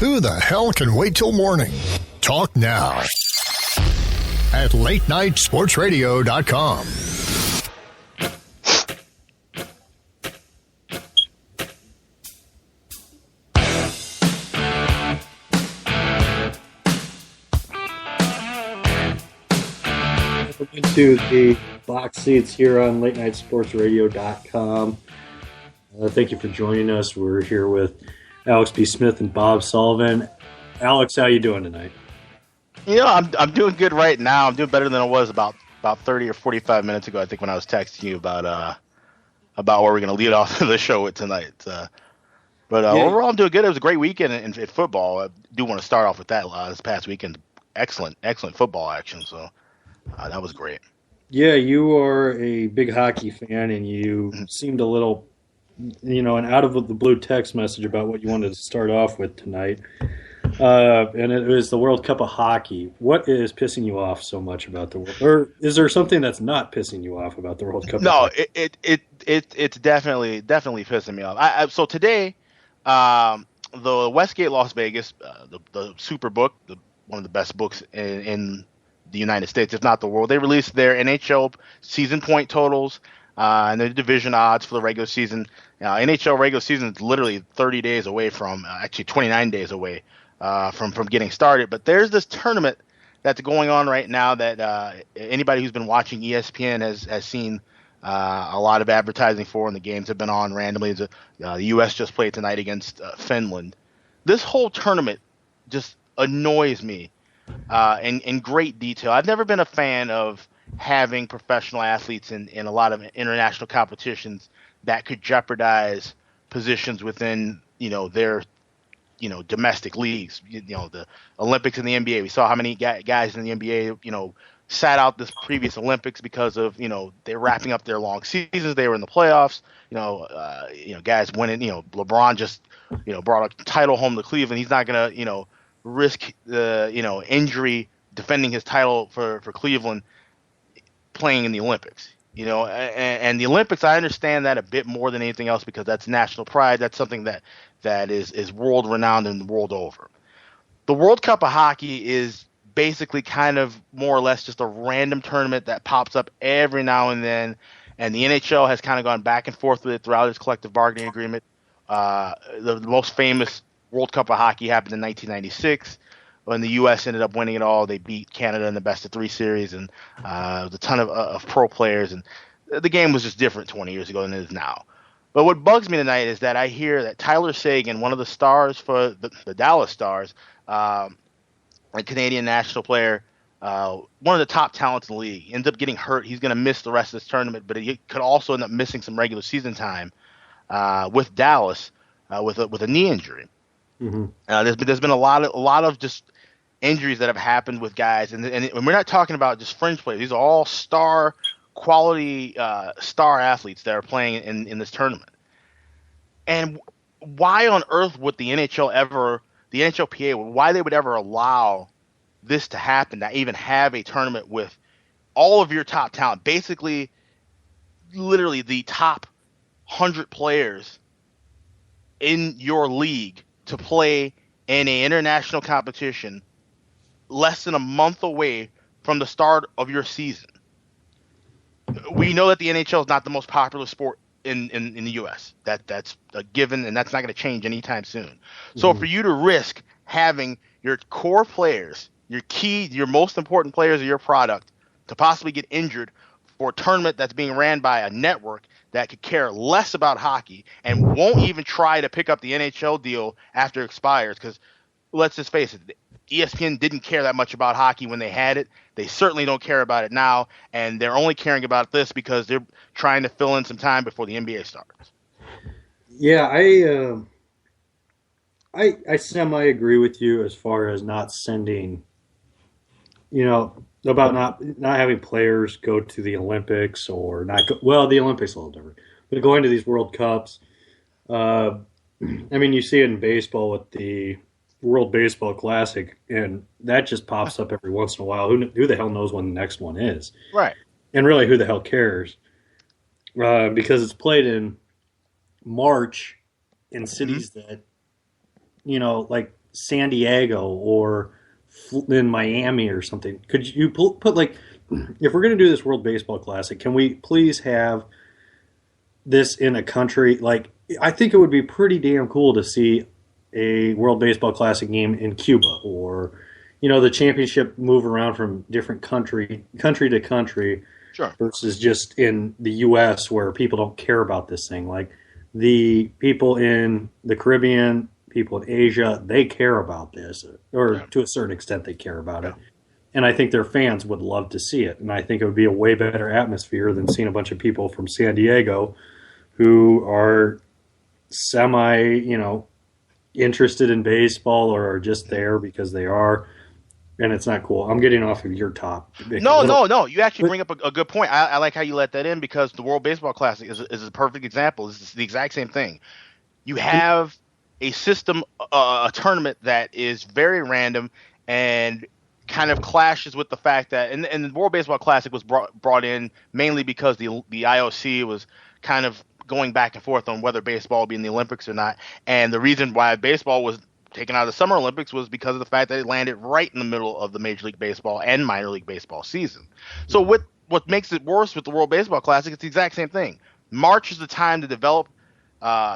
Who the hell can wait till morning? Talk now at latenightsportsradio.com. To the box seats here on latenightsportsradio.com. Thank you for joining us. We're here with Alex B. Smith and Bob Sullivan. Alex, how you doing tonight? You know, I'm doing good right now. I'm doing better than I was about 30 or 45 minutes ago, I think, when I was texting you about what we're going to lead off the show with tonight. Overall, I'm doing good. It was a great weekend in football. I do want to start off with that. This past weekend, excellent football action. So that was great. Yeah, you are a big hockey fan, and you seemed a little, an out of the blue text message about what you wanted to start off with tonight. And it was the World Cup of Hockey. What is pissing you off so much about the World? Or is there something that's not pissing you off about the World Cup? No, it's definitely pissing me off. So today, the Westgate Las Vegas, the Superbook, one of the best books in the United States, if not the world, they released their NHL season point totals and their division odds for the regular season. NHL regular season is literally 30 days away from, actually 29 days away from getting started. But there's this tournament that's going on right now that anybody who's been watching ESPN has seen a lot of advertising for, and the games have been on randomly. The U.S. just played tonight against Finland. This whole tournament just annoys me in great detail. I've never been a fan of having professional athletes in a lot of international competitions that could jeopardize positions within, their, domestic leagues. The Olympics and the NBA. We saw how many guys in the NBA, sat out this previous Olympics because of, they're wrapping up their long seasons. They were in the playoffs. Guys winning. LeBron just, brought a title home to Cleveland. He's not gonna, risk the, injury defending his title for Cleveland playing in the Olympics. And the Olympics, I understand that a bit more than anything else because that's national pride. That's something that is world renowned and the world over. The World Cup of Hockey is basically kind of more or less just a random tournament that pops up every now and then, and the NHL has kind of gone back and forth with it throughout its collective bargaining agreement. The most famous World Cup of Hockey happened in 1996 when the U.S. ended up winning it all. They beat Canada in the best-of-3 series, and there was a ton of pro players, and the game was just different 20 years ago than it is now. But what bugs me tonight is that I hear that Tyler Seguin, one of the stars for the Dallas Stars, a Canadian national player, one of the top talents in the league, ends up getting hurt. He's going to miss the rest of this tournament, but he could also end up missing some regular season time with Dallas with a knee injury. Mm-hmm. There's been a lot of just injuries that have happened with guys, and we're not talking about just fringe players. These are all star quality star athletes that are playing in this tournament. And why on earth would the NHLPA, why they would ever allow this to happen, to even have a tournament with all of your top talent, basically literally the top 100 players in your league to play in an international competition less than a month away from the start of your season. We know that the NHL is not the most popular sport in the U.S. That's a given, and that's not going to change anytime soon. So for you to risk having your core players, your most important players of your product, to possibly get injured for a tournament that's being ran by a network that could care less about hockey and won't even try to pick up the NHL deal after it expires, because let's just face it, ESPN didn't care that much about hockey when they had it. They certainly don't care about it now, and they're only caring about this because they're trying to fill in some time before the NBA starts. Yeah, I semi agree with you as far as not sending, about not having players go to the Olympics or not go, well, the Olympics is a little different, but going to these World Cups. I mean, you see it in baseball with the World Baseball Classic, and that just pops up every once in a while. Who the hell knows when the next one is? Right. And really, who the hell cares? Because it's played in March in cities that, like San Diego or in Miami or something. Could you put like, if we're going to do this World Baseball Classic, can we please have this in a country? Like, I think it would be pretty damn cool to see a World Baseball Classic game in Cuba, or the championship move around from different country to country, Sure. versus just in the U.S. where people don't care about this thing. Like the people in the Caribbean, people in Asia, they care about this, or to a certain extent they care about it. And I think their fans would love to see it. And I think it would be a way better atmosphere than seeing a bunch of people from San Diego who are interested in baseball or are just there because they are. And it's not cool. I'm getting off of your top. No. You actually bring up a good point. I like how you let that in, because the World Baseball Classic is a perfect example. It's the exact same thing. You have a system, a tournament that is very random and kind of clashes with the fact that, and the World Baseball Classic was brought in mainly because the IOC was kind of going back and forth on whether baseball would be in the Olympics or not. And the reason why baseball was taken out of the Summer Olympics was because of the fact that it landed right in the middle of the Major League Baseball and minor league baseball season. So what makes it worse with the World Baseball Classic, it's the exact same thing. March is the time to develop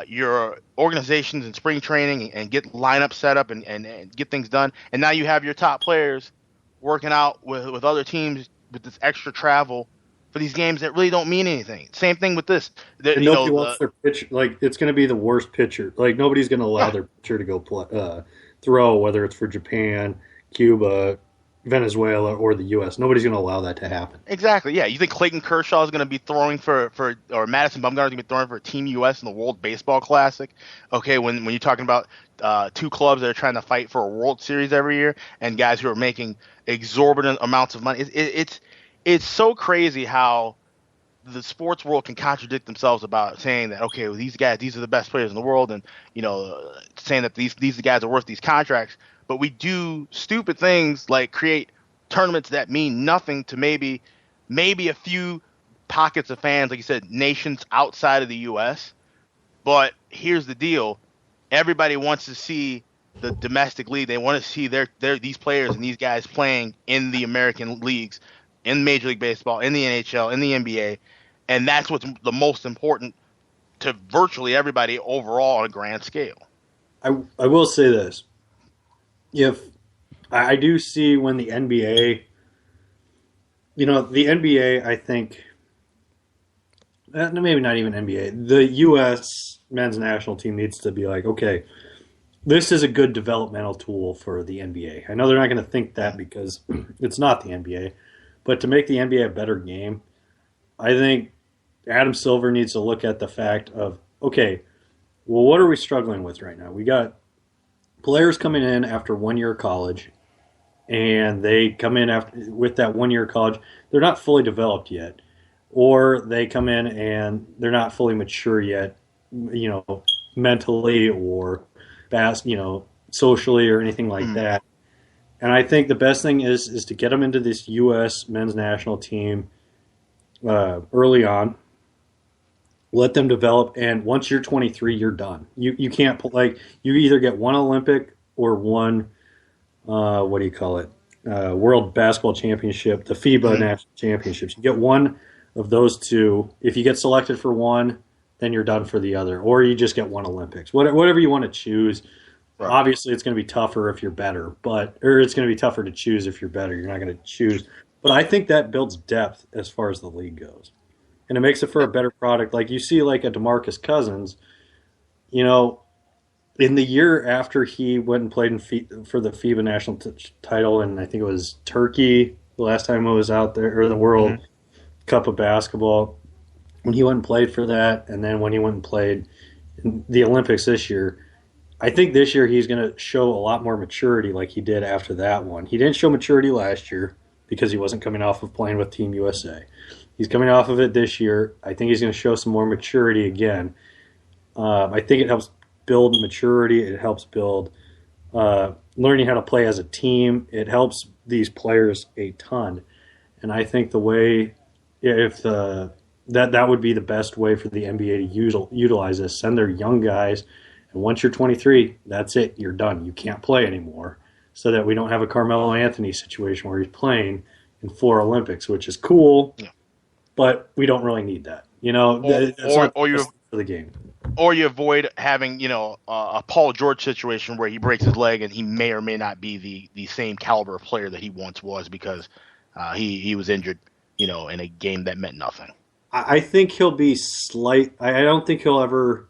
your organizations in spring training and get lineups set up and get things done. And now you have your top players working out with other teams with this extra travel for these games that really don't mean anything. Same thing with this. Nobody wants their pitcher. Like, it's going to be the worst pitcher. Like, nobody's going to allow their pitcher to go throw, whether it's for Japan, Cuba, Venezuela, or the U.S. Nobody's going to allow that to happen. Exactly. Yeah. You think Clayton Kershaw is going to be throwing or Madison Bumgarner is going to be throwing for Team U.S. in the World Baseball Classic? Okay, when you're talking about two clubs that are trying to fight for a World Series every year and guys who are making exorbitant amounts of money, it's so crazy how the sports world can contradict themselves about saying that, okay, well, these are the best players in the world, and saying that these guys are worth these contracts. But we do stupid things like create tournaments that mean nothing to maybe a few pockets of fans, like you said, nations outside of the U.S. But here's the deal: everybody wants to see the domestic league. They want to see these players and these guys playing in the American leagues, in Major League Baseball, in the NHL, in the NBA, and that's what's the most important to virtually everybody overall on a grand scale. I will say this. If I do see when the NBA, the NBA, I think, maybe not even NBA, the U.S. men's national team needs to be like, okay, this is a good developmental tool for the NBA. I know they're not going to think that because it's not the NBA, but to make the NBA a better game, I think Adam Silver needs to look at the fact of, okay, well, what are we struggling with right now? We got players coming in after 1 year of college, and they come in with that 1 year of college. They're not fully developed yet, or they come in and they're not fully mature yet, mentally or socially or anything like that. And I think the best thing is to get them into this U.S. men's national team early on. Let them develop, and once you're 23, you're done. You can't you either get one Olympic or one World Basketball Championship, the FIBA National Championships. You get one of those two. If you get selected for one, then you're done for the other, or you just get one Olympics. Whatever you want to choose. Right. Obviously, it's going to be tougher if you're better, or it's going to be tougher to choose if you're better. You're not going to choose, but I think that builds depth as far as the league goes. And it makes it for a better product. Like you see, like a DeMarcus Cousins, in the year after he went and played for the FIBA national title, and I think it was Turkey the last time I was out there, or the World Cup of Basketball, when he went and played for that, and then when he went and played in the Olympics this year, I think this year he's going to show a lot more maturity like he did after that one. He didn't show maturity last year because he wasn't coming off of playing with Team USA. He's coming off of it this year. I think he's going to show some more maturity again. I think it helps build maturity. It helps build learning how to play as a team. It helps these players a ton. And I think that would be the best way for the NBA to utilize this. Send their young guys. And once you're 23, that's it. You're done. You can't play anymore. So that we don't have a Carmelo Anthony situation where he's playing in 4 Olympics, which is cool, but we don't really need that. That's not for the game. Or you avoid having, a Paul George situation where he breaks his leg and he may or may not be the same caliber of player that he once was because he was injured, in a game that meant nothing. I think he'll be slight. I don't think he'll ever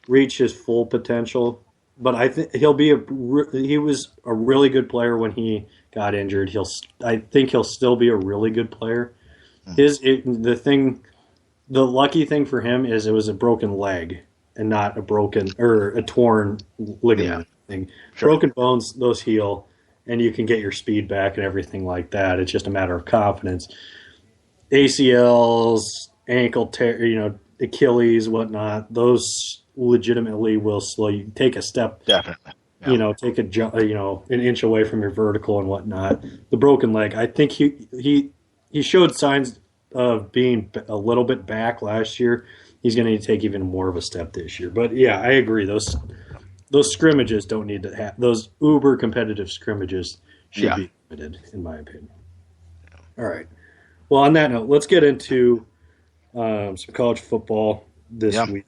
reach his full potential, but I think he was a really good player when he got injured. I think he'll still be a really good player. The lucky thing for him is it was a broken leg and not a torn ligament thing. Sure. Broken bones, those heal, and you can get your speed back and everything like that. It's just a matter of confidence. ACLs, ankle tear, Achilles, whatnot, those legitimately will slow you. Take a step. Definitely. Yeah. Take a jump, an inch away from your vertical and whatnot. The broken leg, I think he showed signs of being a little bit back last year. He's going to need to take even more of a step this year. But yeah, I agree. Those scrimmages don't need to have those uber competitive scrimmages should be limited, in my opinion. All right. Well, on that note, let's get into some college football this week.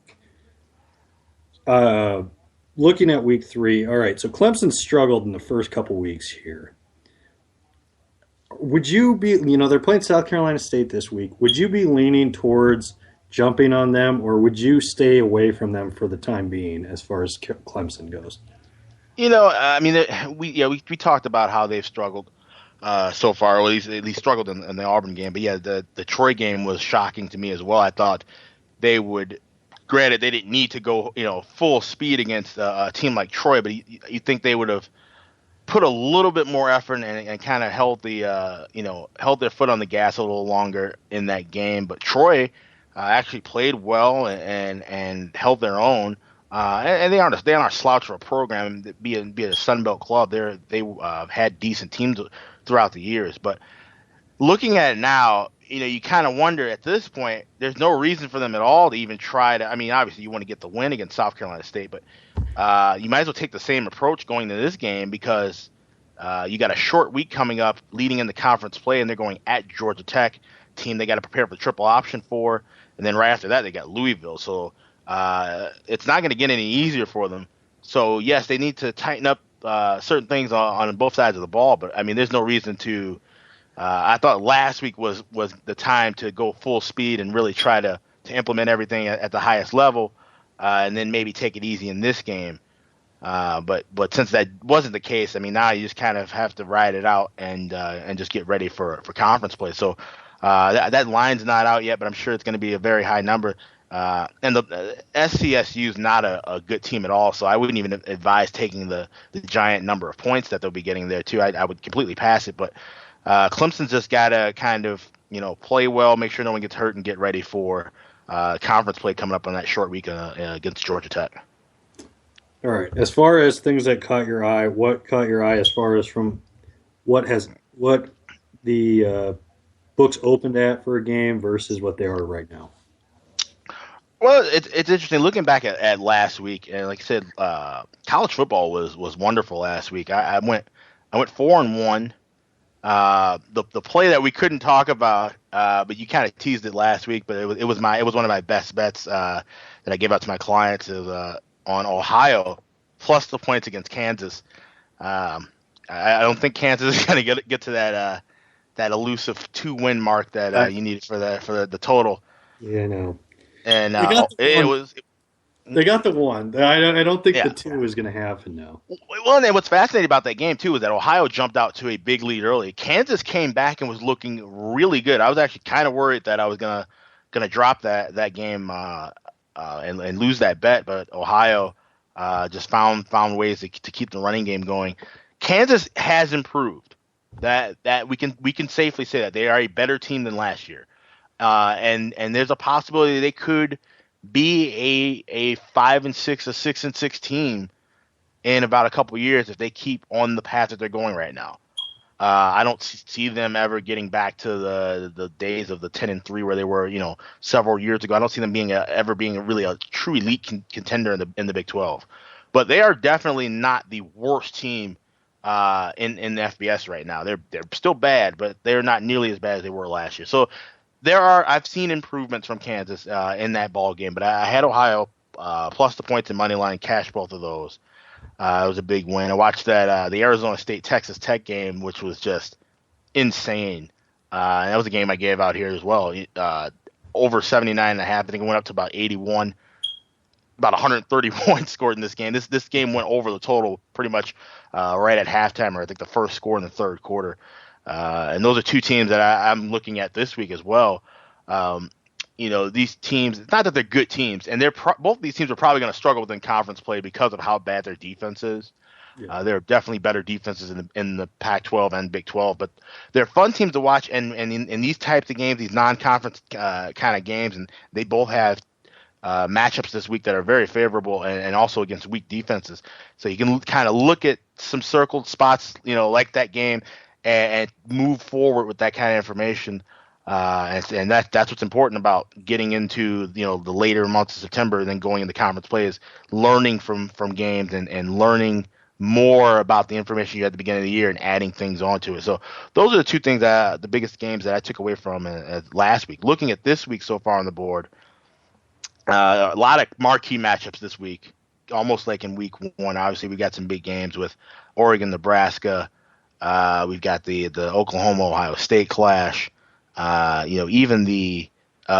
Looking at week 3, all right, so Clemson struggled in the first couple weeks here. Would you be, they're playing South Carolina State this week. Would you be leaning towards jumping on them, or would you stay away from them for the time being as far as Clemson goes? We talked about how they've struggled so far, or at least struggled in the Auburn game. But yeah, the Troy game was shocking to me as well. I thought they would. Granted, they didn't need to go full speed against a team like Troy, but you think they would have put a little bit more effort and kind of held their foot on the gas a little longer in that game. But Troy actually played well and held their own. And they aren't a slouch for a program. Being a Sun Belt club, they had decent teams throughout the years. But looking at it now, you kind of wonder at this point, there's no reason for them at all to even try to. I mean, obviously you want to get the win against South Carolina State, but you might as well take the same approach going to this game because you got a short week coming up leading into conference play, and they're going at Georgia Tech, team they got to prepare for the triple option for, and then right after that they got Louisville. So it's not going to get any easier for them. So yes, they need to tighten up certain things on both sides of the ball, but I mean, there's no reason to. I thought last week was the time to go full speed and really try to implement everything at the highest level, and then maybe take it easy in this game. But since that wasn't the case, I mean, now you just kind of have to ride it out and just get ready for conference play. So that line's not out yet, but I'm sure it's going to be a very high number. And the SCSU is not a good team at all, so I wouldn't even advise taking the giant number of points that they'll be getting there too. I would completely pass it, but Clemson's just got to kind of play well, make sure no one gets hurt, and get ready for conference play coming up on that short week against Georgia Tech. All right. As far as things that caught your eye, what caught your eye as far as from what the books opened at for a game versus what they are right now? Well, it's interesting looking back at last week, and like I said, college football was wonderful last week. I went 4-1. The play that we couldn't talk about, but you kind of teased it last week, but it was one of my best bets that I gave out to my clients is on Ohio plus the points against Kansas. I don't think Kansas is going to get to that elusive 2-win mark that you need for the total. Yeah, no. And they got the one. I don't think the 2 is going to happen now. Well, and what's fascinating about that game too is that Ohio jumped out to a big lead early. Kansas came back and was looking really good. I was actually kind of worried that I was gonna drop that game and lose that bet, but Ohio just found ways to keep the running game going. Kansas has improved. That we can safely say that they are a better team than last year, and there's a possibility they could be a 5-6, a 6-6 team in about a couple years if they keep on the path that they're going right now. I don't see them ever getting back to the days of the 10-3 where they were, several years ago. I don't see them ever being really a true elite contender in the Big 12. But they are definitely not the worst team in the FBS right now. They're still bad, but they're not nearly as bad as they were last year. So I've seen improvements from Kansas in that ball game, but I had Ohio plus the points and money line, cash both of those. It was a big win. I watched the Arizona State Texas Tech game, which was just insane. And that was a game I gave out here as well. Over 79.5. I think it went up to about 81. About 130 points scored in this game. This game went over the total pretty much right at halftime, or I think the first score in the third quarter. And those are two teams that I'm looking at this week as well. These teams, it's not that they're good teams, and both of these teams are probably going to struggle within conference play because of how bad their defense is. Yeah. There are definitely better defenses in the Pac-12 and Big 12, but they're fun teams to watch. And in these types of games, these non-conference kind of games, and they both have matchups this week that are very favorable and also against weak defenses. So you can kind of look at some circled spots, like that game, and move forward with that kind of information. And that's what's important about getting into the later months of September and then going into conference play is learning from games and learning more about the information you had at the beginning of the year and adding things onto it. So those are the two things the biggest games that I took away from last week. Looking at this week so far on the board, a lot of marquee matchups this week, almost like in week one. Obviously, we got some big games with Oregon, Nebraska. We've got the Oklahoma Ohio State clash. Even the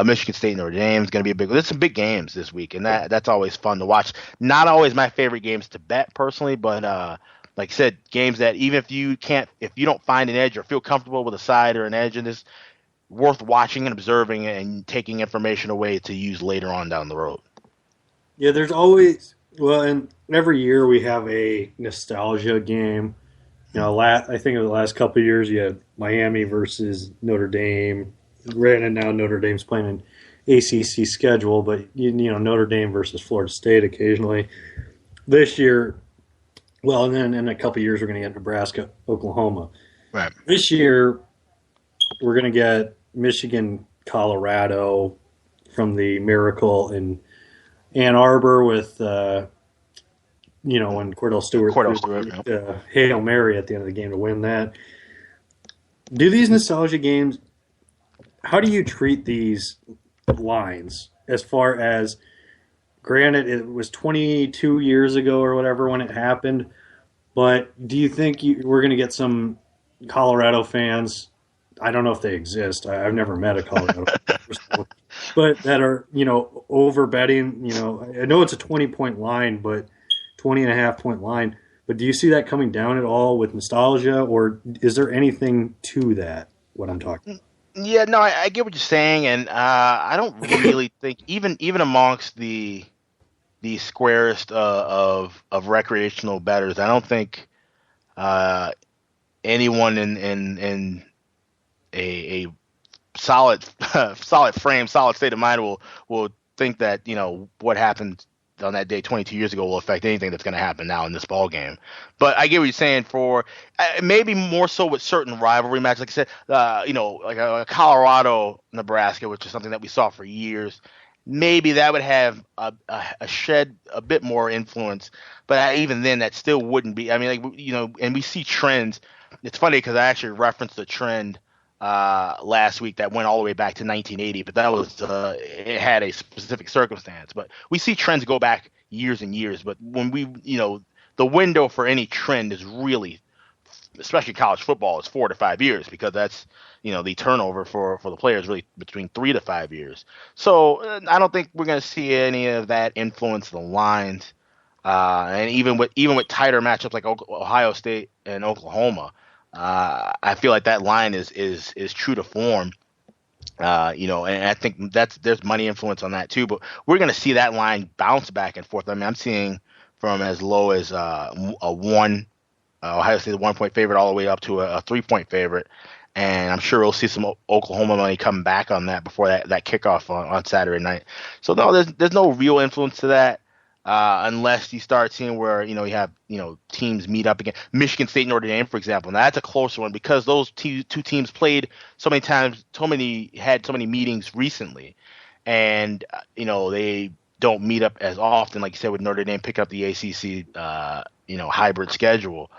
Michigan State Notre Dame is going to be a big one. There's some big games this week, and that's always fun to watch. Not always my favorite games to bet personally, but like I said, games that even if you don't find an edge or feel comfortable with a side or an edge in this, worth watching and observing and taking information away to use later on down the road. Yeah, there's always and every year we have a nostalgia game. I think of the last couple of years, you had Miami versus Notre Dame. Granted, now Notre Dame's playing an ACC schedule, but Notre Dame versus Florida State occasionally. This year, and then in a couple of years, we're going to get Nebraska, Oklahoma. Right. This year, we're going to get Michigan, Colorado from the Miracle in Ann Arbor with when Cordell Stewart Hail Mary at the end of the game to win that. Do these nostalgia games, how do you treat these lines as far as, granted, it was 22 years ago or whatever when it happened, but do you think we're going to get some Colorado fans, I don't know if they exist, I've never met a Colorado fan, but that are, over betting, I know it's a 20-point line, but 20.5-point line, but do you see that coming down at all with nostalgia, or is there anything to that, what I'm talking about? Yeah, no, I get what you're saying, and I don't really think, even amongst the squarest of recreational bettors, I don't think anyone in a solid frame, solid state of mind will think that what happened on that day 22 years ago will affect anything that's going to happen now in this ball game. But I get what you're saying for maybe more so with certain rivalry matches. Like I said, like a Colorado, Nebraska, which is something that we saw for years. Maybe that would have a shed a bit more influence. But even then, that still wouldn't be. I mean, and we see trends. It's funny because I actually referenced a trend last week that went all the way back to 1980, but that was it had a specific circumstance. But we see trends go back years and years. But when the window for any trend is really, especially college football, is 4 to 5 years, because that's the turnover for the players really between 3 to 5 years. So I don't think we're going to see any of that influence the lines. And even with tighter matchups like Ohio State and Oklahoma. I feel like that line is true to form, and I think there's money influence on that too. But we're going to see that line bounce back and forth. I mean, I'm seeing from as low as Ohio State 1-point favorite all the way up to a 3-point favorite, and I'm sure we'll see some Oklahoma money come back on that before that kickoff on Saturday night. So no, there's no real influence to that. unless you start seeing where you have teams meet up again. Michigan State, Notre Dame, for example. Now that's a closer one because those two teams played so many times, had so many meetings recently, and they don't meet up as often. Like you said, with Notre Dame picking up the ACC, hybrid schedule.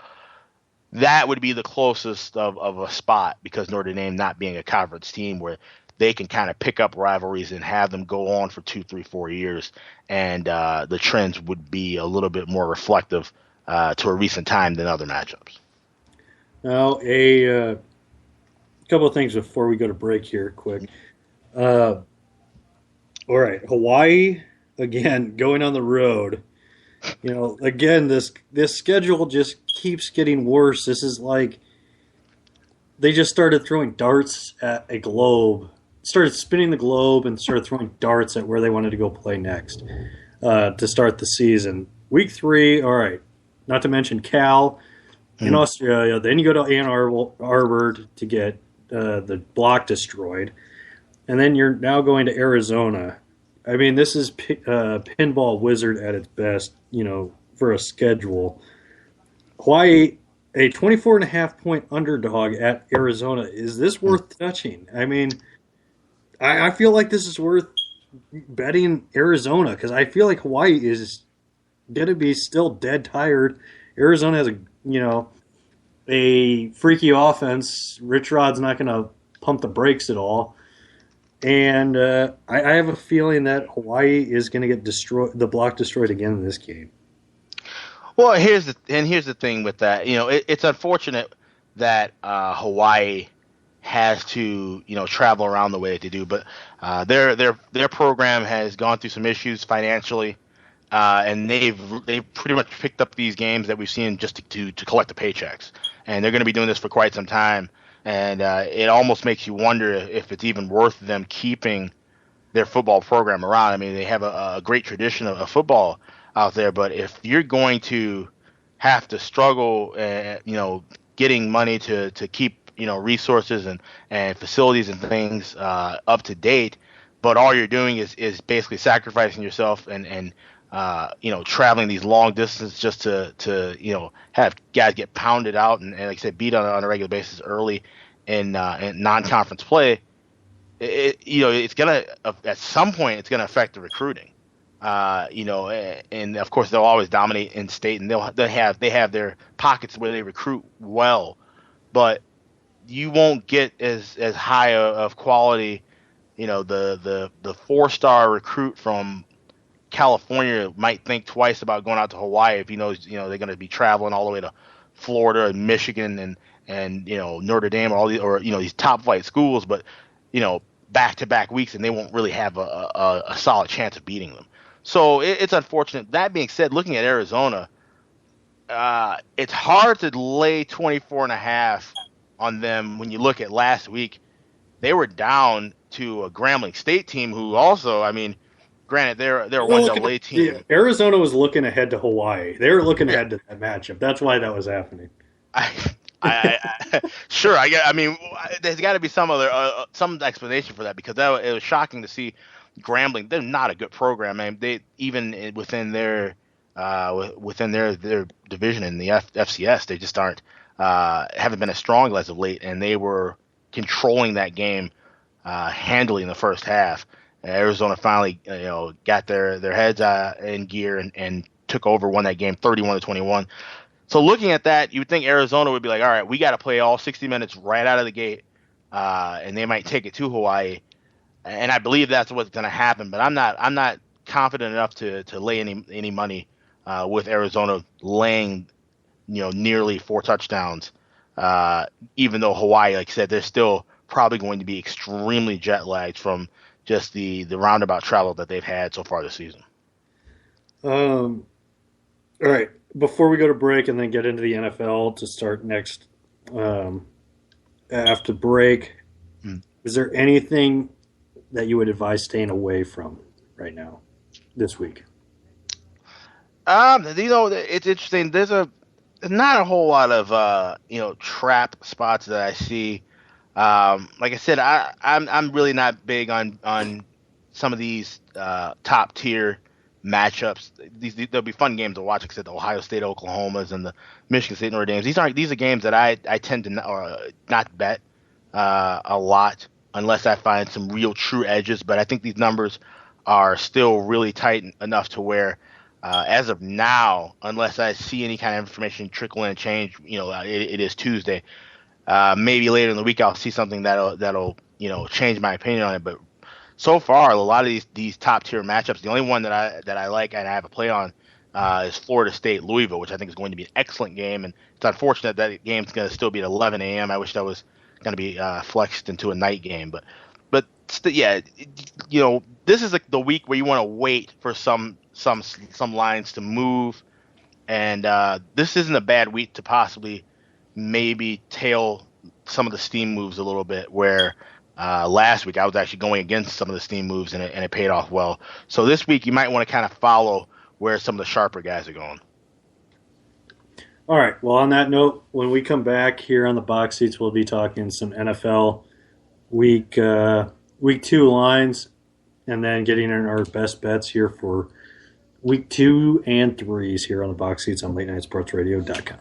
That would be the closest of a spot because Notre Dame not being a conference team where they can kind of pick up rivalries and have them go on for 2, 3, 4 years, and the trends would be a little bit more reflective to a recent time than other matchups. Now, a couple of things before we go to break here, quick. All right, Hawaii again going on the road. Again, this schedule just keeps getting worse. This is like they just started throwing darts at a globe, started spinning the globe, and started throwing darts at where they wanted to go play next to start the season. Week 3, all right, not to mention Cal in Australia. Then you go to Ann Arbor to get the block destroyed. And then you're now going to Arizona. I mean, this is pinball wizard at its best, for a schedule. Hawaii, a 24.5-point underdog at Arizona. Is this worth touching? I mean, I feel like this is worth betting Arizona because I feel like Hawaii is going to be still dead tired. Arizona has a freaky offense. Rich Rod's not going to pump the brakes at all. And I have a feeling that Hawaii is going to get the block destroyed again in this game. Well, here's the thing with that. It's unfortunate that Hawaii has to travel around the way that they do, but their program has gone through some issues financially, and they've pretty much picked up these games that we've seen just to collect the paychecks, and they're going to be doing this for quite some time. And it almost makes you wonder if it's even worth them keeping their football program around. I mean, they have a great tradition of football out there, but if you're going to have to struggle, getting money to keep resources and facilities and things up to date, but all you're doing is basically sacrificing yourself and traveling these long distances just to have guys get pounded out and like I said, beat on a regular basis early in non-conference play. It's gonna at some point it's gonna affect the recruiting. And of course they'll always dominate in state, and they have their pockets where they recruit well, but you won't get as high of quality. The 4-star recruit from California might think twice about going out to Hawaii if he knows they're going to be traveling all the way to Florida and Michigan and Notre Dame or these top flight schools, but back-to-back weeks, and they won't really have a solid chance of beating them. So it's unfortunate. That being said, looking at Arizona, it's hard to lay 24.5 on them when you look at last week. They were down to a Grambling State team who also, I mean, granted, they're a 1AA team. Yeah, Arizona was looking ahead to Hawaii. They were looking ahead to that matchup. That's why that was happening. Sure. There's got to be some explanation for that because it was shocking to see Grambling. They're not a good program. I mean, they even within their division in the FCS, they just haven't been as strong as of late, and they were controlling that game handily in the first half. Arizona finally, got their heads in gear and took over, won that game 31-21. So looking at that, you would think Arizona would be like, all right, we got to play all 60 minutes right out of the gate, and they might take it to Hawaii. And I believe that's what's going to happen. But I'm not confident enough to lay any money with Arizona laying, nearly 4 touchdowns. Even though Hawaii, like I said, they're still probably going to be extremely jet lagged from just the roundabout travel that they've had so far this season. All right. Before we go to break and then get into the NFL to start next after break, is there anything that you would advise staying away from right now this week? It's interesting. There's not a whole lot of trap spots that I see. Like I said, I'm really not big on some of these top tier matchups. There'll be fun games to watch, like I said, the Ohio State Oklahomas and the Michigan State Notre Dames. These are games that I tend to not bet a lot unless I find some real true edges. But I think these numbers are still really tight enough to where, as of now, unless I see any kind of information trickle in and change, it is Tuesday. Maybe later in the week I'll see something that'll change my opinion on it. But so far, a lot of these top tier matchups, the only one that I like and I have a play on is Florida State Louisville, which I think is going to be an excellent game. And it's unfortunate that game's going to still be at 11 a.m. I wish that was going to be flexed into a night game. But this is like the week where you want to wait for some lines to move, and this isn't a bad week to possibly maybe tail some of the steam moves a little bit, where last week I was actually going against some of the steam moves and it paid off well. So this week you might want to kind of follow where some of the sharper guys are going. All right. Well, on that note, when we come back here on the box seats, we'll be talking some NFL week 2 lines, and then getting in our best bets here for week 2 and 3s here on the box seats on LateNightSportsRadio.com.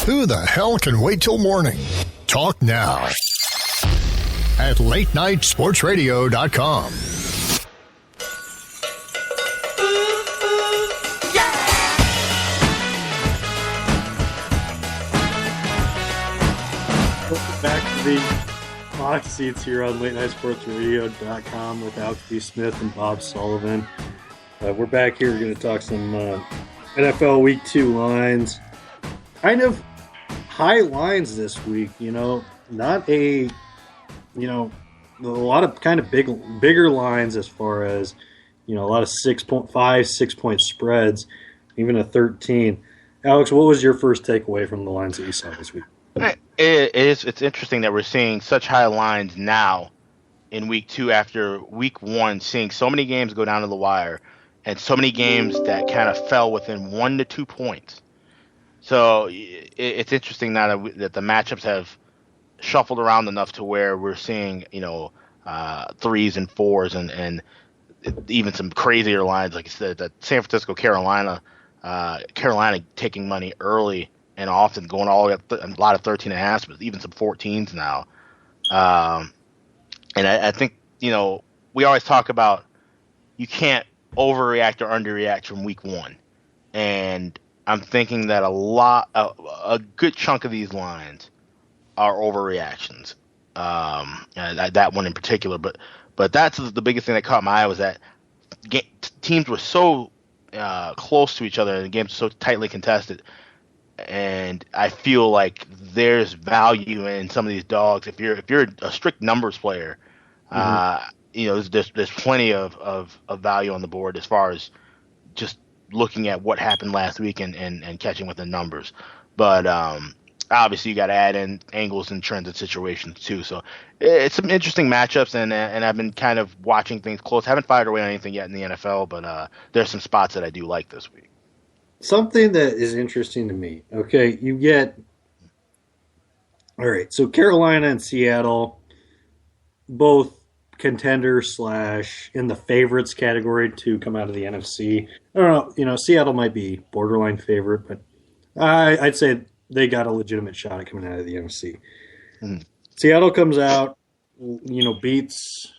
Who the hell can wait till morning? Talk now at LateNightSportsRadio.com. Back to the Hot Seats here on LateNightSportsRadio.com with Alex B. Smith and Bob Sullivan. We're back here. We're going to talk some NFL Week 2 lines. Kind of high lines this week, not a lot of kind of bigger lines as far as, a lot of 6-point spreads, even a 13. Alex, what was your first takeaway from the lines that you saw this week? It's interesting that we're seeing such high lines now in week 2 after week 1, seeing so many games go down to the wire and so many games that kind of fell within 1 to 2 points. So it's interesting now that the matchups have shuffled around enough to where we're seeing, 3s and 4s and even some crazier lines, like I said, that San Francisco, Carolina taking money early and often going all the way up a lot of 13.5s, but even some 14s now. And I think, we always talk about you can't overreact or underreact from week 1. And I'm thinking that a good chunk of these lines are overreactions. And that one in particular, but that's the biggest thing that caught my eye was that teams were so close to each other and the games were so tightly contested. And I feel like there's value in some of these dogs. If you're a strict numbers player, there's plenty of value on the board as far as just looking at what happened last week and catching with the numbers. But obviously you got to add in angles and trends and situations too. So it's some interesting matchups, and I've been kind of watching things close. Haven't fired away on anything yet in the NFL, but there's some spots that I do like this week. Something that is interesting to me. Okay, you get all right. So Carolina and Seattle, both contenders / in the favorites category to come out of the NFC. I don't know. Seattle might be borderline favorite, but I'd say they got a legitimate shot at coming out of the NFC. Seattle comes out, beats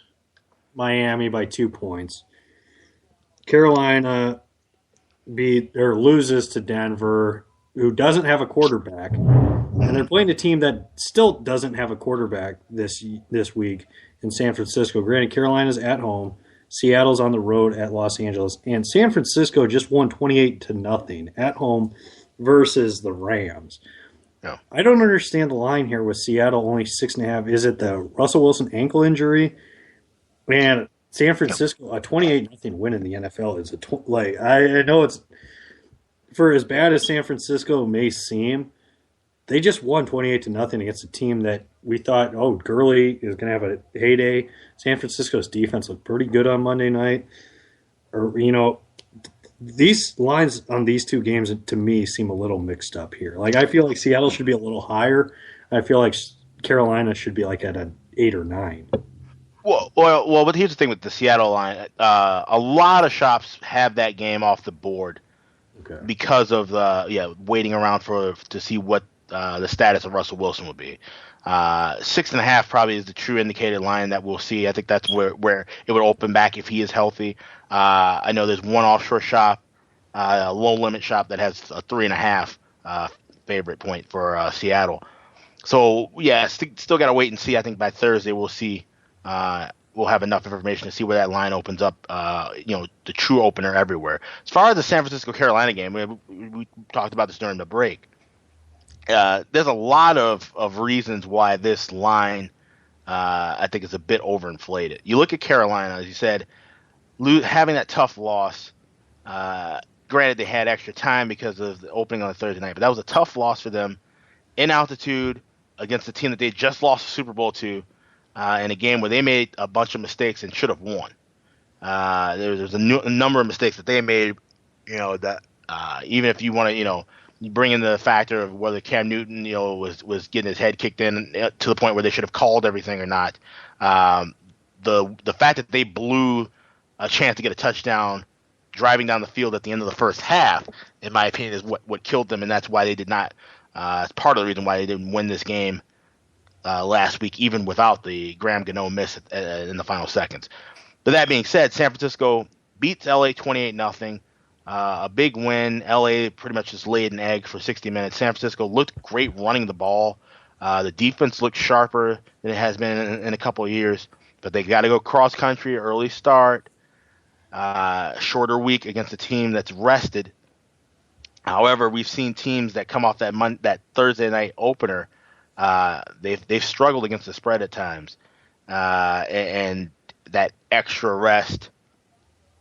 Miami by 2 points. Carolina loses to Denver, who doesn't have a quarterback, and they're playing a team that still doesn't have a quarterback this week in San Francisco. Granted, Carolina's at home, Seattle's on the road at Los Angeles, and San Francisco just won 28-0 at home versus the Rams. Yeah. I don't understand the line here with Seattle only 6.5. Is it the Russell Wilson ankle injury? And San Francisco, a 28-0 win in the NFL is I know it's for as bad as San Francisco may seem, they just won 28-0 against a team that we thought, Gurley is going to have a heyday. San Francisco's defense looked pretty good on Monday night. These lines on these two games to me seem a little mixed up here. Like I feel like Seattle should be a little higher. I feel like Carolina should be like at an 8 or 9. Well, but here's the thing with the Seattle line. A lot of shops have that game off the board because of waiting around to see what the status of Russell Wilson would be. 6.5 probably is the true indicated line that we'll see. I think that's where it would open back if he is healthy. I know there's one offshore shop, a low limit shop that has a 3.5 favorite point for Seattle. So still got to wait and see. I think by Thursday we'll see. We'll have enough information to see where that line opens up. The true opener everywhere. As far as the San Francisco Carolina game, we talked about this during the break. There's a lot of reasons why this line I think is a bit overinflated. You look at Carolina, as you said, having that tough loss. Granted, they had extra time because of the opening on the Thursday night, but that was a tough loss for them in altitude against a team that they just lost the Super Bowl to in a game where they made a bunch of mistakes and should have won. There's a number of mistakes that they made, that even if you want to, you bring in the factor of whether Cam Newton, was getting his head kicked in to the point where they should have called everything or not. The fact that they blew a chance to get a touchdown driving down the field at the end of the first half, in my opinion, is what killed them, and that's why they did not. It's part of the reason why they didn't win this game last week, even without the Graham Gano miss in the final seconds. But that being said, San Francisco beats LA 28-0. A big win. LA pretty much just laid an egg for 60 minutes. San Francisco looked great running the ball. The defense looks sharper than it has been in a couple of years, but they got to go cross country, early start, shorter week against a team that's rested. However, we've seen teams that come off that Thursday night opener. They've struggled against the spread at times, and that extra rest,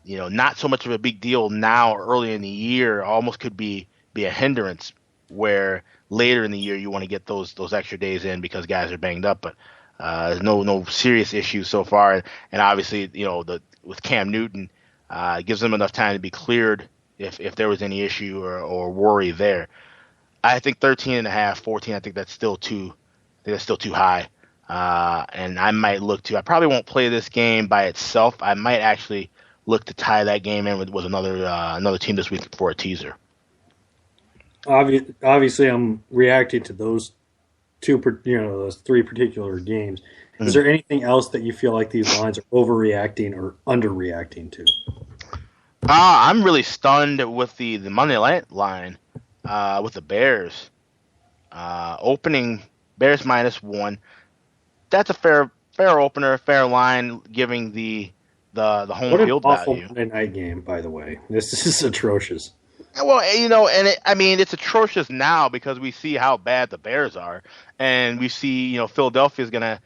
not so much of a big deal now early in the year, almost could be a hindrance, where later in the year you want to get those extra days in because guys are banged up. But there's no serious issues so far, and obviously with Cam Newton, it gives them enough time to be cleared if there was any issue or worry there. I think 13.5, 14. I think that's still too high. And I might look to. I probably won't play this game by itself. I might actually look to tie that game in with another team this week for a teaser. Obviously, I'm reacting to those those three particular games. Is there anything else that you feel like these lines are overreacting or underreacting to? I'm really stunned with the Monday night line with the Bears. Opening Bears -1. That's a fair opener, fair line, giving the home field value. What an awful Monday night game, by the way. This is atrocious. Well, it's atrocious now because we see how bad the Bears are, and we see, Philadelphia's gonna,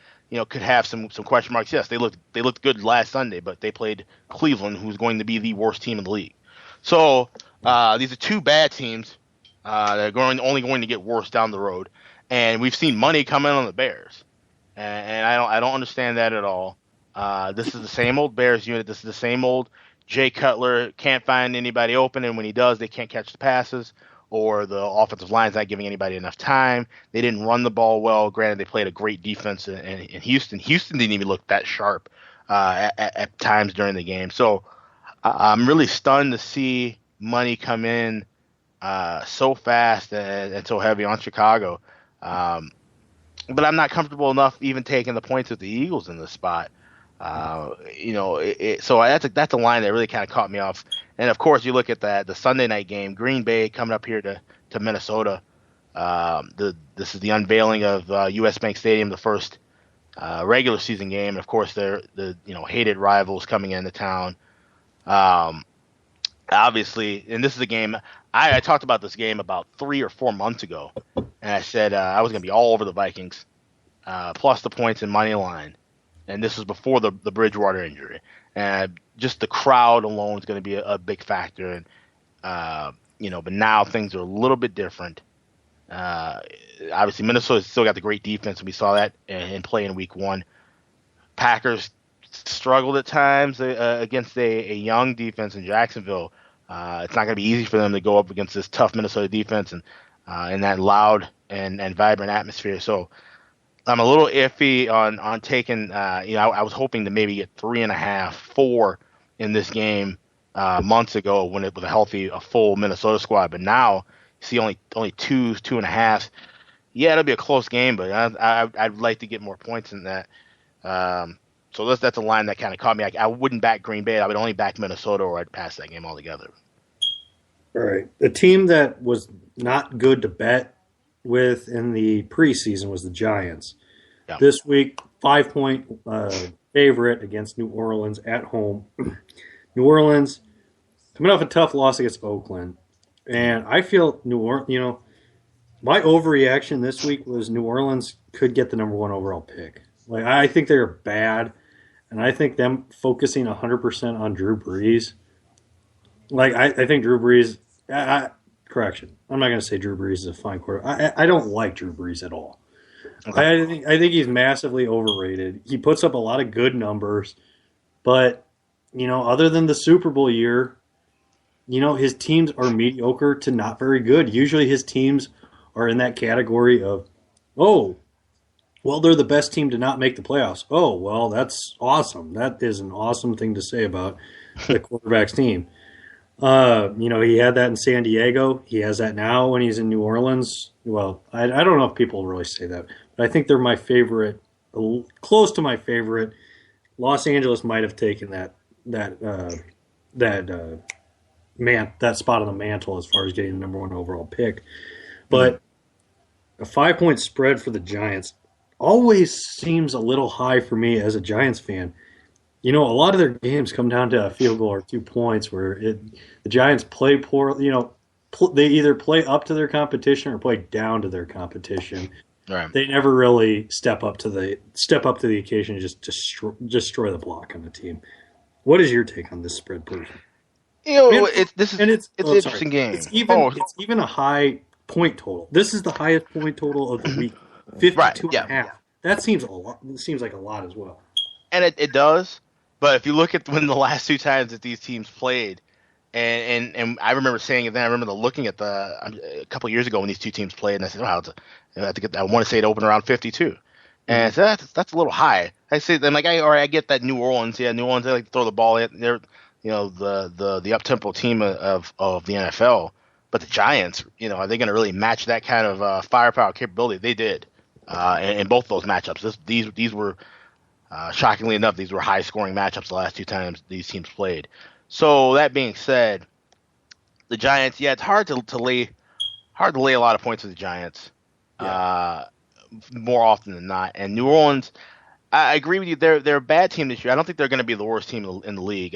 could have some question marks. Yes, they looked good last Sunday, but they played Cleveland, who's going to be the worst team in the league. So these are two bad teams that are only going to get worse down the road, and we've seen money come in on the Bears, and I don't understand that at all. This is the same old Bears unit. This is the same old Jay Cutler can't find anybody open, and when he does, they can't catch the passes, or the offensive line's not giving anybody enough time. They didn't run the ball well. Granted, they played a great defense in Houston. Houston didn't even look that sharp at times during the game. So I'm really stunned to see money come in so fast and so heavy on Chicago. But I'm not comfortable enough even taking the points with the Eagles in this spot. So that's a line that really kind of caught me off. And of course, you look at the Sunday night game, Green Bay coming up here to Minnesota. This is the unveiling of US Bank Stadium, the first regular season game. And of course, they're the hated rivals coming into town. Obviously, and this is a game I talked about this game about 3 or 4 months ago, and I said I was going to be all over the Vikings, plus the points and money line. And this was before the Bridgewater injury. And just the crowd alone is going to be a big factor. And, but now things are a little bit different. Obviously, Minnesota's still got the great defense, and we saw that in play in week 1. Packers struggled at times against a young defense in Jacksonville. It's not going to be easy for them to go up against this tough Minnesota defense and in that loud and vibrant atmosphere. So, I'm a little iffy on taking. I was hoping to maybe get 3.5, 4 in this game months ago when it was a full Minnesota squad. But now you see only 2.5. Yeah, it'll be a close game, but I'd like to get more points than that. So that's a line that kind of caught me. I wouldn't back Green Bay. I would only back Minnesota, or I'd pass that game altogether. All right, the team that was not good to bet with in the preseason was the Giants. Yeah. This week, 5-point favorite against New Orleans at home. New Orleans coming off a tough loss against Oakland, and I feel New Orleans. My overreaction this week was New Orleans could get the number 1 overall pick. Like, I think they're bad, and I think them focusing 100% on Drew Brees. Like, I think Drew Brees. Correction. I'm not going to say Drew Brees is a fine quarterback. I don't like Drew Brees at all. Okay. I think he's massively overrated. He puts up a lot of good numbers, but other than the Super Bowl year, his teams are mediocre to not very good. Usually his teams are in that category of, they're the best team to not make the playoffs. Oh, well, that's awesome. That is an awesome thing to say about the quarterback's team. He had that in San Diego. He has that now when he's in New Orleans. Well, I don't know if people really say that, but I think they're my favorite, close to my favorite. Los Angeles might have taken that spot on the mantle as far as getting the number 1 overall pick. But a 5-point spread for the Giants always seems a little high for me as a Giants fan. A lot of their games come down to a field goal or 2 points where the Giants play poor. They either play up to their competition or play down to their competition. Right. They never really step up to the occasion and just destroy the block on the team. What is your take on this spread, person? It's an interesting game. It's even a high point total. This is the highest point total of the week, 52 and a half. That seems a lot. It seems like a lot as well. And it does. But if you look at when the last 2 times that these teams played, and I remember saying it then. I remember looking at a couple of years ago when these 2 teams played, and I said, "Wow, I want to say it opened around 52." And I said, that's a little high. I say, then I get that New Orleans. Yeah, New Orleans, they like to throw the ball in. They're the up tempo team of the NFL. But the Giants, are they going to really match that kind of firepower capability? They did in both those matchups. These were shockingly enough, these were high scoring matchups the last 2 times these teams played. So that being said, the Giants, it's hard to lay a lot of points with the Giants. More often than not. And New Orleans, I agree with you. They're a bad team this year. I don't think they're going to be the worst team in the league.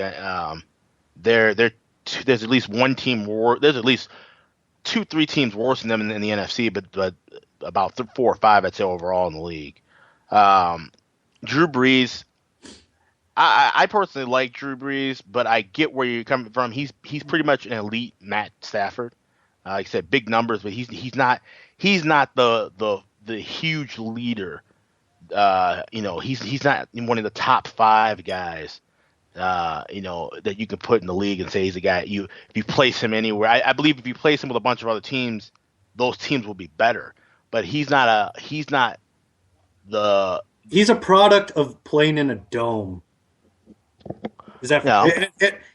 There's at least one team. There's at least 2-3 teams worse than them in the NFC, but about 4 or 5, I'd say, overall in the league. Drew Brees. I personally like Drew Brees, but I get where you're coming from. He's pretty much an elite Matt Stafford. Like I said, big numbers, but he's not the huge leader. He's not one of the top 5 guys. That you can put in the league and say he's a guy. If you place him anywhere, I believe if you place him with a bunch of other teams, those teams will be better. But he's a product of playing in a dome. Is that no?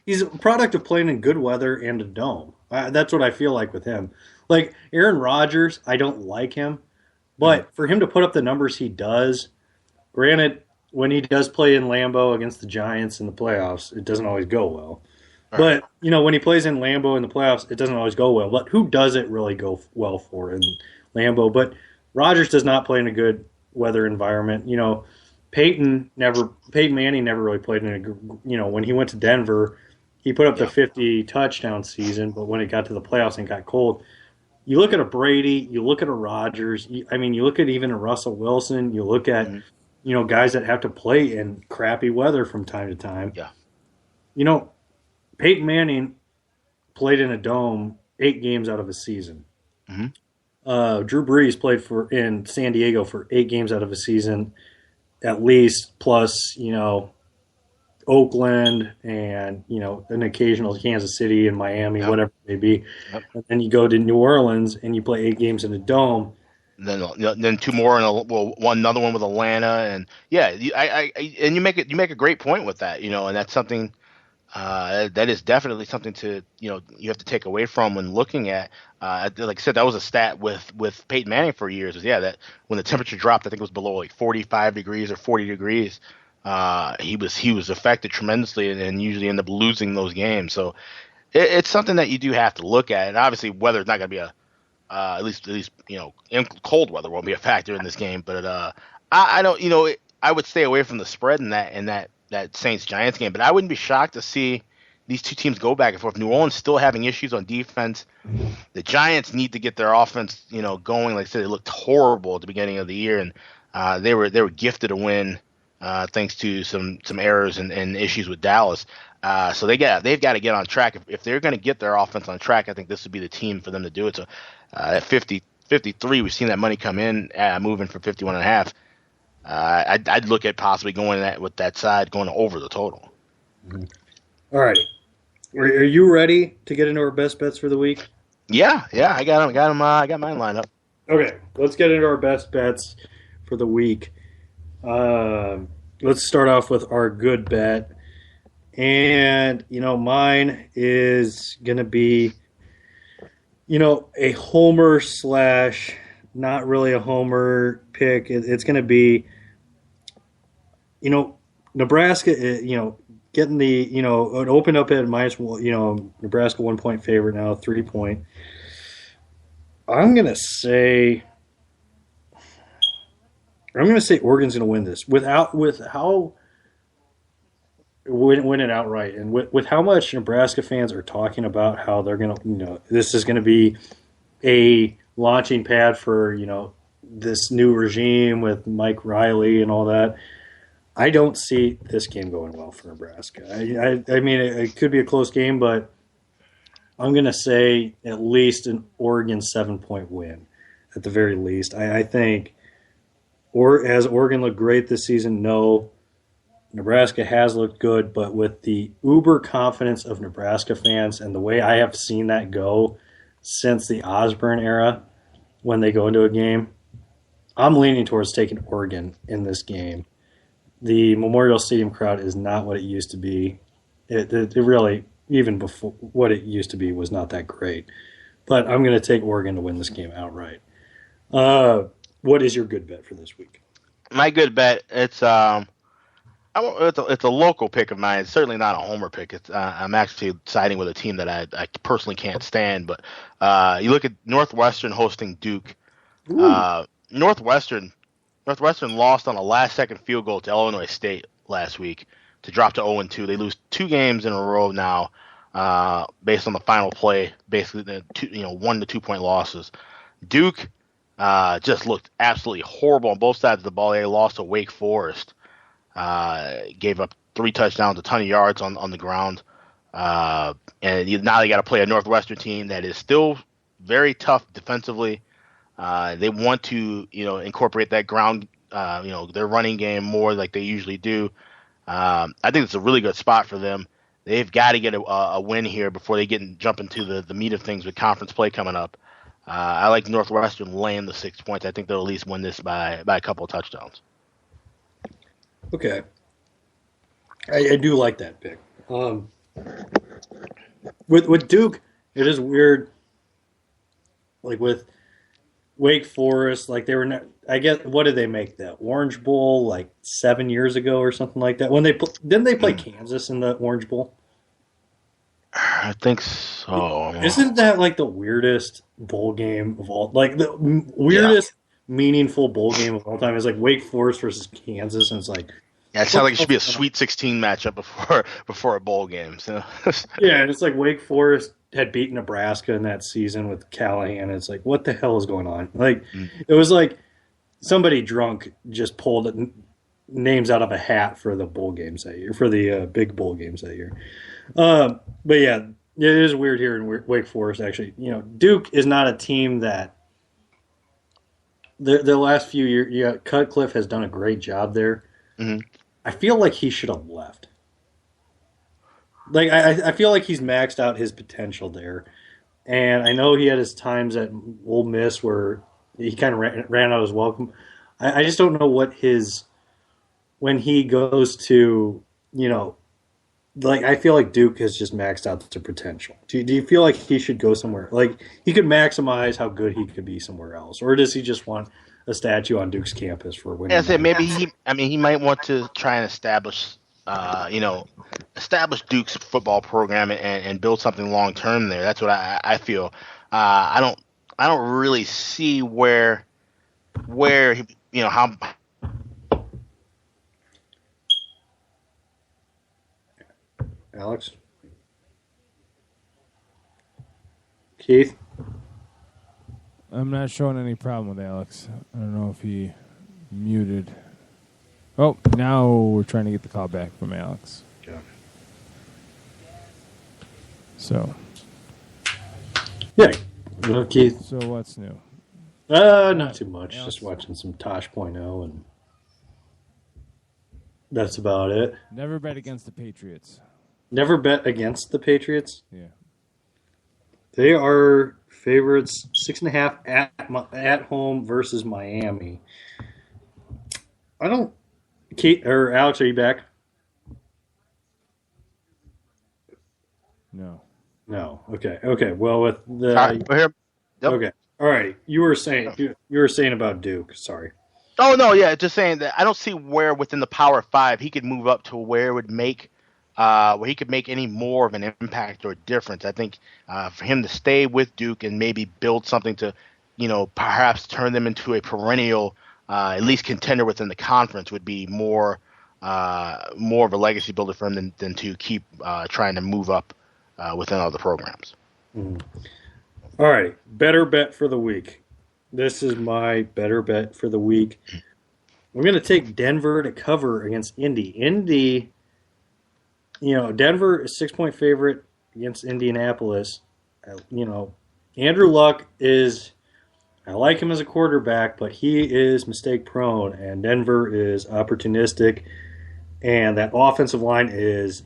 He's a product of playing in good weather and a dome. That's what I feel like with him. Like Aaron Rodgers, I don't like him, but for him to put up the numbers he does, granted, when he does play in Lambeau against the Giants in the playoffs, it doesn't always go well. Right. But, when he plays in Lambeau in the playoffs, it doesn't always go well. But who does it really go well for in Lambeau? But Rodgers does not play in a good weather environment. Peyton Manning never really played in when he went to Denver, he put up the 50 touchdown season, but when it got to the playoffs and got cold, you look at a Brady, you look at a Rodgers, you look at even a Russell Wilson, you look at, guys that have to play in crappy weather from time to time. Yeah. Peyton Manning played in a dome 8 games out of a season. Mm-hmm. Drew Brees played in San Diego for 8 games out of a season, at least, plus, Oakland and, an occasional Kansas City and Miami, whatever it may be. Yep. And then you go to New Orleans and you play 8 games in a dome. And then 2 more, another one with Atlanta, and and you make a great point with that, and that's something that is definitely something to you have to take away from when looking at. Like I said, that was a stat with Peyton Manning for years. That when the temperature dropped, I think it was below like 45 degrees or 40 degrees. He was affected tremendously and usually end up losing those games. So it's something that you do have to look at. And obviously, weather is not going to be at least in cold weather won't be a factor in this game. But I don't I would stay away from the spread in that Saints Giants game. But I wouldn't be shocked to see these 2 teams go back and forth. New Orleans still having issues on defense. The Giants need to get their offense going. Like I said, it looked horrible at the beginning of the year, and they were gifted a win. Thanks to some errors and issues with Dallas. So they've got to get on track. If they're going to get their offense on track, I think this would be the team for them to do it. So at 53, we've seen that money come in, moving for 51.5. I'd look at possibly going with that side, going over the total. Mm-hmm. All right. Are you ready to get into our best bets for the week? Yeah, I got them. I got mine lined up. Okay, let's get into our best bets for the week. Let's start off with our good bet. And, mine is going to be, a homer / not really a homer pick. It's going to be, Nebraska, getting the, it opened up at -1, Nebraska 1-point favorite now, 3-point. I'm going to say I'm going to say Oregon's going to win this with how win it outright, and with how much Nebraska fans are talking about how they're going to, this is going to be a launching pad for, this new regime with Mike Riley and all that. I don't see this game going well for Nebraska. I mean, it could be a close game, but I'm going to say at least an Oregon 7-point win at the very least. I think, has Oregon looked great this season? No. Nebraska has looked good, but with the uber confidence of Nebraska fans and the way I have seen that go since the Osborne era when they go into a game, I'm leaning towards taking Oregon in this game. The Memorial Stadium crowd is not what it used to be. It really, even before what it used to be, was not that great. But I'm going to take Oregon to win this game outright. What is your good bet for this week? My good bet, it's a local pick of mine. It's certainly not a homer pick. I'm actually siding with a team that I personally can't stand. But you look at Northwestern hosting Duke. Northwestern lost on a last-second field goal to Illinois State last week to drop to 0-2. They lose 2 games in a row now, based on the final play. Basically, the 1 to 2-point losses. Duke just looked absolutely horrible on both sides of the ball. They lost to Wake Forest. Gave up 3 touchdowns, a ton of yards on the ground. And now they got to play a Northwestern team that is still very tough defensively. They want to, incorporate that ground, their running game more like they usually do. I think it's a really good spot for them. They've got to get a win here before they jump into the meat of things with conference play coming up. I like Northwestern laying the 6 points. I think they'll at least win this by a couple of touchdowns. Okay. I do like that pick. With Duke, it is weird. Like with Wake Forest, like they were. I guess what did they make that Orange Bowl like 7 years ago or something like that? When didn't they play Kansas in the Orange Bowl? I think so. Isn't that like the weirdest bowl game of all? Like the weirdest meaningful bowl game of all time is like Wake Forest versus Kansas, and it's like. Yeah, it sounds like it should be a Sweet 16 matchup before a bowl game. So. Yeah, and it's like Wake Forest had beaten Nebraska in that season with Callahan. It's like, what the hell is going on? Like, It was like somebody drunk just pulled names out of a hat for the bowl games that year, for the big bowl games that year. But yeah, it is weird here in Wake Forest. Actually, Duke is not a team that the last few years. Yeah, Cutcliffe has done a great job there. Mm-hmm. I feel like he should have left. Like I feel like he's maxed out his potential there, and I know he had his times at Ole Miss where he kind of ran out his welcome. I just don't know what when he goes to like I feel like Duke has just maxed out the potential. Do you feel like he should go somewhere? Like he could maximize how good he could be somewhere else, or does he just want a statue on Duke's campus for winning? Yeah, maybe he might want to try and establish Duke's football program and build something long term there. That's what I feel. I don't really see where how. Alex, Keith. I'm not showing any problem with Alex. I don't know if he muted. Oh, now we're trying to get the call back from Alex. Yeah. So. Yeah. Keith. So what's new? Not too much. Alex? Just watching some Tosh.0 and that's about it. Never bet against the Patriots. Never bet against the Patriots? Yeah. They are favorites 6.5 at home versus Miami. I don't. Keith or Alex, are you back? No. No. Okay. Well, with the We're here. Yep. okay. All right. You were saying about Duke. Sorry. Oh no, yeah, just saying that I don't see where within the Power Five he could move up to where it would make. Where he could make any more of an impact or difference. I think for him to stay with Duke and maybe build something to, perhaps turn them into a perennial at least contender within the conference would be more of a legacy builder for him than to keep trying to move up within other programs. Mm. All right, better bet for the week. This is my better bet for the week. We're going to take Denver to cover against Indy. Indy, Denver is 6-point favorite against Indianapolis. Andrew Luck is, I like him as a quarterback, but he is mistake prone, and Denver is opportunistic. And that offensive line is,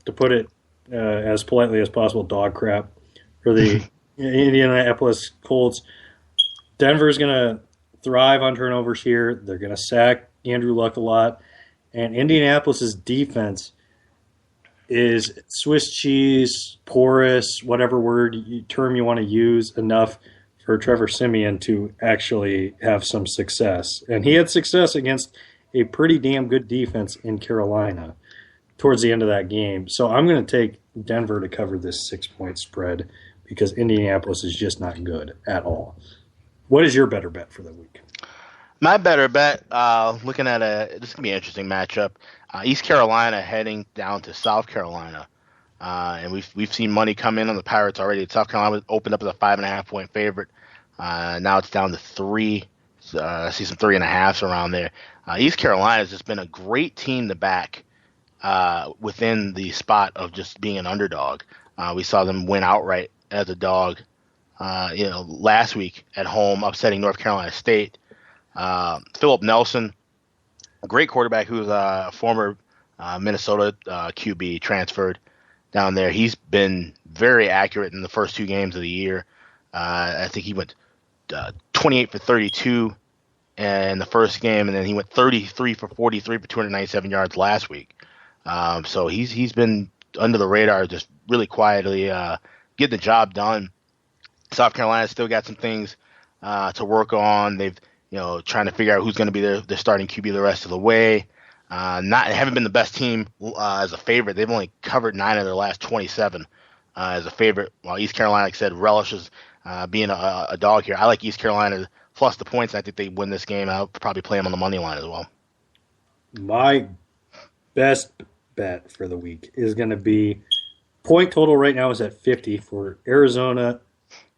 to put it as politely as possible, dog crap for the Indianapolis Colts. Denver is going to thrive on turnovers here. They're going to sack Andrew Luck a lot. And Indianapolis's defense is Swiss cheese, porous, whatever term you want to use, enough for Trevor Siemian to actually have some success. And he had success against a pretty damn good defense in Carolina towards the end of that game. So I'm going to take Denver to cover this 6-point spread because Indianapolis is just not good at all. What is your better bet for the week? My better bet, looking at this is going to be an interesting matchup. East Carolina heading down to South Carolina. And we've seen money come in on the Pirates already. South Carolina opened up as a 5.5-point favorite. Now it's down to 3. I see some 3.5s around there. East Carolina has just been a great team to back within the spot of just being an underdog. We saw them win outright as a dog, last week at home, upsetting North Carolina State. Philip Nelson, a great quarterback who's a former Minnesota QB, transferred down there. He's been very accurate in the first 2 games of the year. I think he went 28 for 32 in the first game, and then he went 33 for 43 for 297 yards last week. So he's been under the radar, just really quietly getting the job done. South Carolina's still got some things to work on. They've trying to figure out who's going to be their starting QB the rest of the way. Haven't been the best team as a favorite. They've only covered 9 of their last 27 as a favorite. While East Carolina, like I said, relishes being a dog here. I like East Carolina plus the points. I think they win this game. I'll probably play them on the money line as well. My best bet for the week is going to be point total right now is at 50 for Arizona,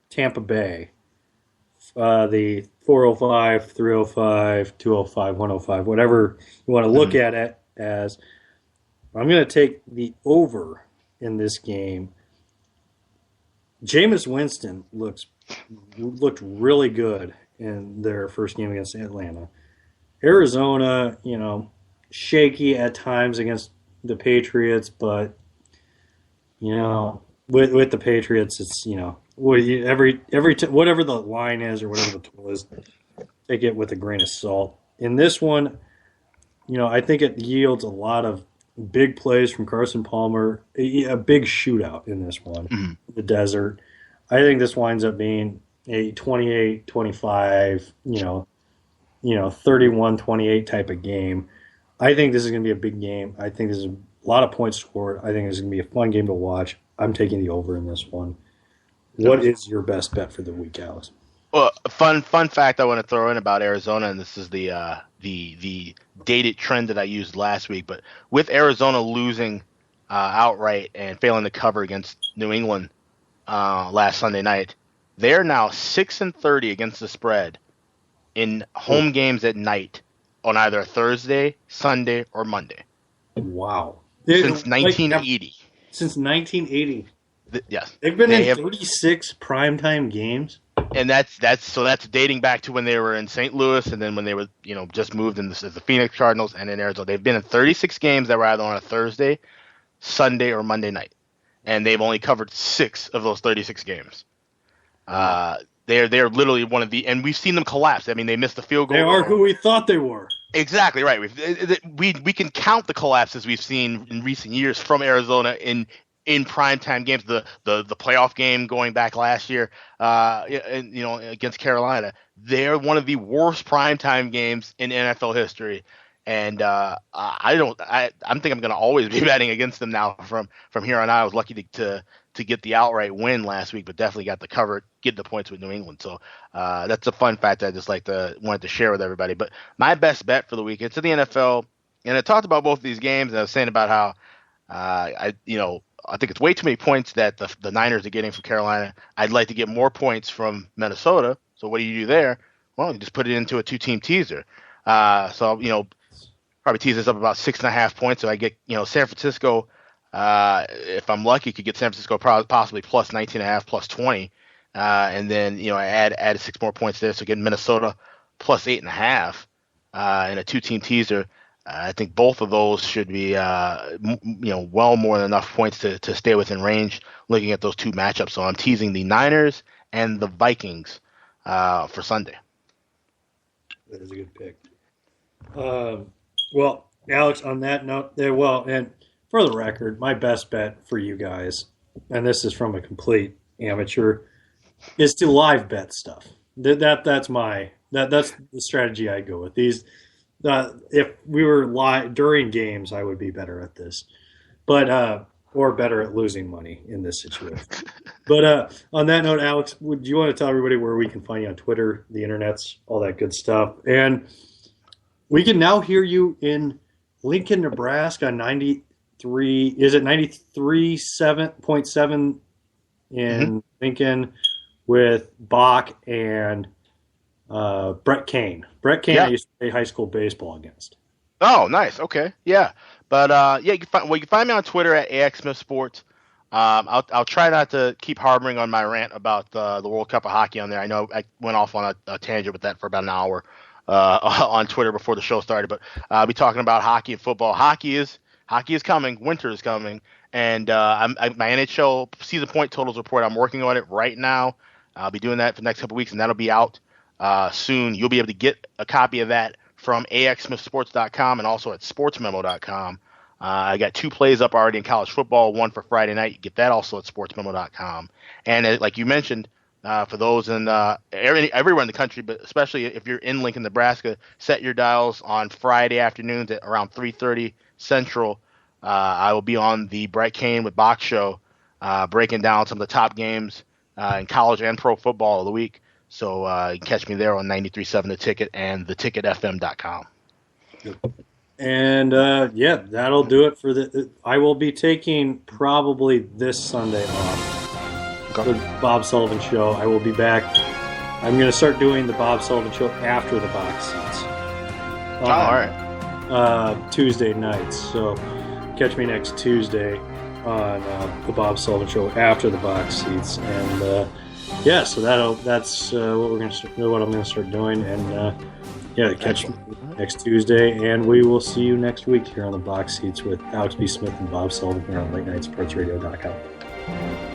Tampa Bay. The 405, 305, 205, 105, whatever you want to look at it as. I'm going to take the over in this game. Jameis Winston looked really good in their first game against Atlanta. Arizona, shaky at times against the Patriots, but with the Patriots, it's whatever the line is or whatever the total is, take it with a grain of salt. In this one, I think it yields a lot of big plays from Carson Palmer, a big shootout in this one, the desert. I think this winds up being a 28-25, 31-28 type of game. I think this is going to be a big game. I think there's a lot of points scored. I think it's going to be a fun game to watch. I'm taking the over in this one. What is your best bet for the week, Alice? Well, a fun fact I want to throw in about Arizona, and this is the dated trend that I used last week, but with Arizona losing outright and failing to cover against New England last Sunday night, they're now 6-30 against the spread in home games at night on either Thursday, Sunday, or Monday. Wow. Since 1980. Since 1980. Yes. They've been in 36 primetime games. And that's dating back to when they were in St. Louis, and then when they were just moved in as the Phoenix Cardinals, and in Arizona. They've been in 36 games that were either on a Thursday, Sunday, or Monday night, and they've only covered 6 of those 36 games. They're literally one of the, and we've seen them collapse. I mean, they missed the field goal. They are who we thought they were. Exactly right. We can count the collapses we've seen in recent years from Arizona in primetime games. The playoff game going back last year, against Carolina. They're one of the worst primetime games in NFL history, And I think I'm going to always be betting against them now from here on out. I was lucky to get the outright win last week, but definitely got the cover, get the points with New England. So that's a fun fact I just wanted to share with everybody. But my best bet for the week, it's in the NFL, and I talked about both of these games, and I was saying about how I think it's way too many points that the Niners are getting from Carolina. I'd like to get more points from Minnesota. So what do you do there? Well, you just put it into a 2-team teaser. So probably tease this up about 6.5 points. So I get, San Francisco, if I'm lucky, could get San Francisco possibly plus 19.5, plus 20. And then, I add 6 more points there. So get Minnesota plus 8.5 in a 2-team teaser. I think both of those should be, well more than enough points to stay within range looking at those two matchups. So I'm teasing the Niners and the Vikings for Sunday. That is a good pick. Well, Alex, on that note, and for the record, my best bet for you guys, and this is from a complete amateur, is to live bet stuff. That's the strategy I go with. These, if we were live during games, I would be better at this, but or better at losing money in this situation. But on that note, Alex, would you want to tell everybody where we can find you on Twitter, the internets, all that good stuff? And we can now hear you in Lincoln, Nebraska, 93. Is it 93.7 in Lincoln with Bach and Brett Kane. Brett Kane, I used to play high school baseball against. Oh, nice. Okay, yeah. But you can find me on Twitter at AXSmithSports. I'll try not to keep harboring on my rant about the World Cup of Hockey on there. I know I went off on a tangent with that for about an hour on Twitter before the show started, but I'll be talking about hockey and football. Hockey is coming. Winter is coming, and my NHL season point totals report, I'm working on it right now. I'll be doing that for the next couple of weeks, and that'll be out soon. You'll be able to get a copy of that from axsmithsports.com and also at sportsmemo.com. I got 2 plays up already in college football, one for Friday night. You get that also at sportsmemo.com. And like you mentioned, for those in everywhere in the country, but especially if you're in Lincoln, Nebraska, set your dials on Friday afternoons at around 3:30 Central. I will be on the Brett Kane with Bach show, breaking down some of the top games in college and pro football of the week. So you can catch me there on 93.7 The Ticket and theticketfm.com. And that'll do it for I will be taking probably this Sunday off. The Bob Sullivan Show. I will be back. I'm going to start doing the Bob Sullivan Show after the box seats. All right. Tuesday nights. So catch me next Tuesday on the Bob Sullivan Show after the box seats. And so that's what I'm going to start doing. And catch me next Tuesday. And we will see you next week here on the box seats with Alex B. Smith and Bob Sullivan here on LateNightSportsRadio.com.